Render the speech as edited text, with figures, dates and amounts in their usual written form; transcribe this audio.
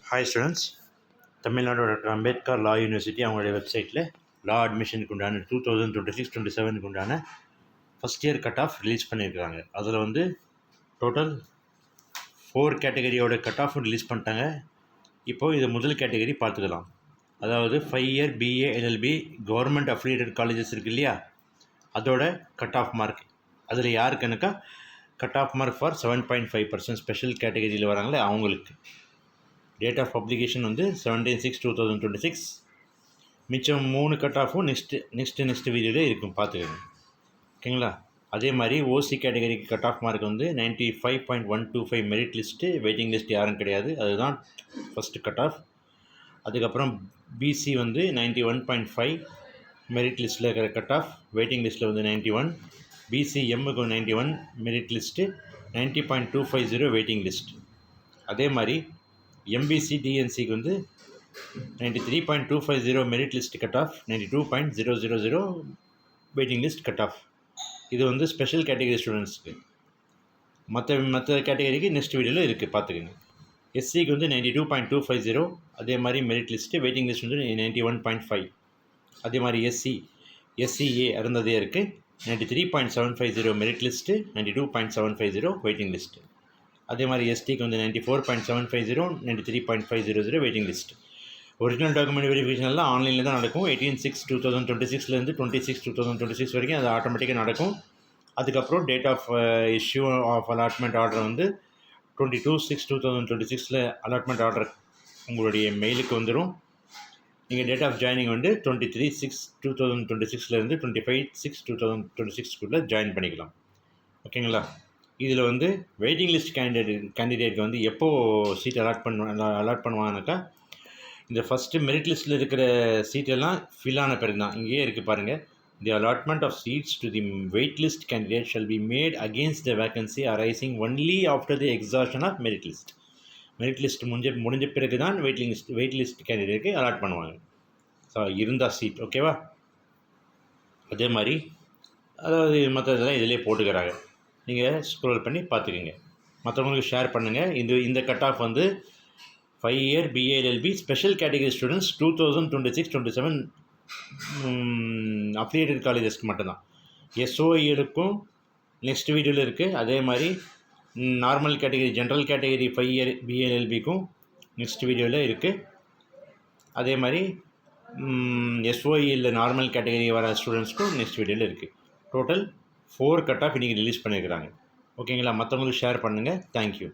Hi students, Tamil Nadu doctor Ambedkar law university அவங்களுடைய வெப்சைட்டில் law அட்மிஷனுக்கு உண்டான 2026-27 உண்டான first year cut off release பண்ணியிருக்காங்க. அதில் வந்து டோட்டல் 4 கேட்டகரியோட கட் ஆஃப் ரிலீஸ் பண்ணிட்டாங்க. இப்போது இது முதல் கேட்டகரி பார்த்துக்கலாம். அதாவது 5 year BA LLB government affiliated colleges இருக்குது இல்லையா, அதோட கட் ஆஃப் மார்க். அதில் யாருக்குனாக்கா cut off mark for 7.5% special கேட்டகரியில் வராங்களே அவங்களுக்கு. டேட் ஆஃப் பப்ளிகேஷன் வந்து 17/6/2026. மிச்சம் 3 கட் ஆஃபும் நெக்ஸ்ட் வீடியோவில் இருக்கும், பார்த்துக்கோங்க. ஓகேங்களா? அதே மாதிரி ஓசி கேட்டகரிக்கு கட் ஆஃப் மார்க் வந்து 95.125 மெரிட் லிஸ்ட்டு, வெயிட்டிங் லிஸ்ட் யாரும் கிடையாது, அதுதான் ஃபஸ்ட்டு கட் ஆஃப். அதுக்கப்புறம் பிசி வந்து 91.5 மெரிட் லிஸ்ட்டில் இருக்கிற கட் ஆஃப், வெயிட்டிங் லிஸ்ட்டில் வந்து 91. பிசிஎம்முக்கு 91 மெரிட் லிஸ்ட்டு, 90.250 வெயிட்டிங் லிஸ்ட். அதே மாதிரி எம்பிசி டிஎன்சிக்கு வந்து 93.250 merit list cut off, 92.000 waiting list cut off. இது வந்து ஸ்பெஷல் கேட்டகரி ஸ்டூடெண்ட்ஸ்க்கு. மற்ற கேட்டகரிக்கு நெக்ஸ்ட் வீடியோவில் இருக்குது, பார்த்துக்கோங்க. எஸ்சிக்கு வந்து 92.250, அதே மாதிரி மெரிட் லிஸ்ட்டு, வெயிட்டிங் லிஸ்ட் வந்து 91.5. அதே மாதிரி எஸ்சிஏ அருந்ததே இருக்குது, 93.750 மெரிட் லிஸ்ட்டு, 92.750 வெயிட்டிங் லிஸ்ட்டு. அதே மாதிரி எஸ்டிக்கு வந்து 94.750, 93.500 வெயிட்டிங் லிஸ்ட். ஒரிஜினல் டாக்குமெண்ட் வெரிஃபிகேஷன்லாம் ஆன்லைனில் தான் நடக்கும். 18/6/2026 26/2026 வரைக்கும் அது ஆட்டோமேட்டிக்காக நடக்கும். அதுக்கப்புறம் date of issue of allotment order வந்து 22/6/2026 அலாட்மெண்ட் ஆர்டர் உங்களுடைய மெயிலுக்கு வந்துடும். நீங்கள் டேட் ஆஃப் ஜாயினிங் வந்து 23/6/2026 25/6/2026 ஜாயின் பண்ணிக்கலாம். ஓகேங்களா? இதில் வந்து வெயிட்டிங் லிஸ்ட் கேண்டிடேட்க்கு வந்து எப்போது சீட் அலாட் பண்ணுவாங்கனாக்கா, இந்த ஃபஸ்ட்டு மெரிட் லிஸ்ட்டில் இருக்கிற சீட்டெல்லாம் ஃபில் ஆன பிறகு தான். இங்கேயே இருக்குது பாருங்கள். The allotment of seats to the wait list candidate shall be made against the vacancy arising only after the exhaustion of merit list. Merit list முடிஞ்ச பிறகு தான் வெயிட் லிஸ்ட் கேண்டிடேட்டுக்கு அலாட் பண்ணுவாங்க. ஸோ இருந்தால் சீட், ஓகேவா? அதே மாதிரி அதாவது மற்ற இதெல்லாம் இதிலே போட்டுக்கிறாங்க. நீங்கள் ஸ்க்ரோல் பண்ணி பார்த்துக்குங்க, மற்றவங்களுக்கு ஷேர் பண்ணுங்கள். இந்த கட் ஆஃப் வந்து 5 year BA LLB special category students 2026-27 affiliated காலேஜஸ்க்கு மட்டும்தான். எஸ்ஓஇலுக்கும் நெக்ஸ்ட் வீடியோவில் இருக்குது. அதே மாதிரி normal category general category 5 year பிஏஎல்எல்பிக்கும் நெக்ஸ்ட் வீடியோவில் இருக்குது. அதே மாதிரி எஸ்ஓஇயில் நார்மல் கேட்டகரி வர ஸ்டூடெண்ட்ஸ்க்கும் நெக்ஸ்ட் வீடியோவில் இருக்குது. டோட்டல் 4 கட் ஆஃப் இன்றைக்கி ரிலீஸ் பண்ணியிருக்கிறாங்க. ஓகேங்களா? மற்றவங்களுக்கு ஷேர் பண்ணுங்கள். தேங்க்யூ.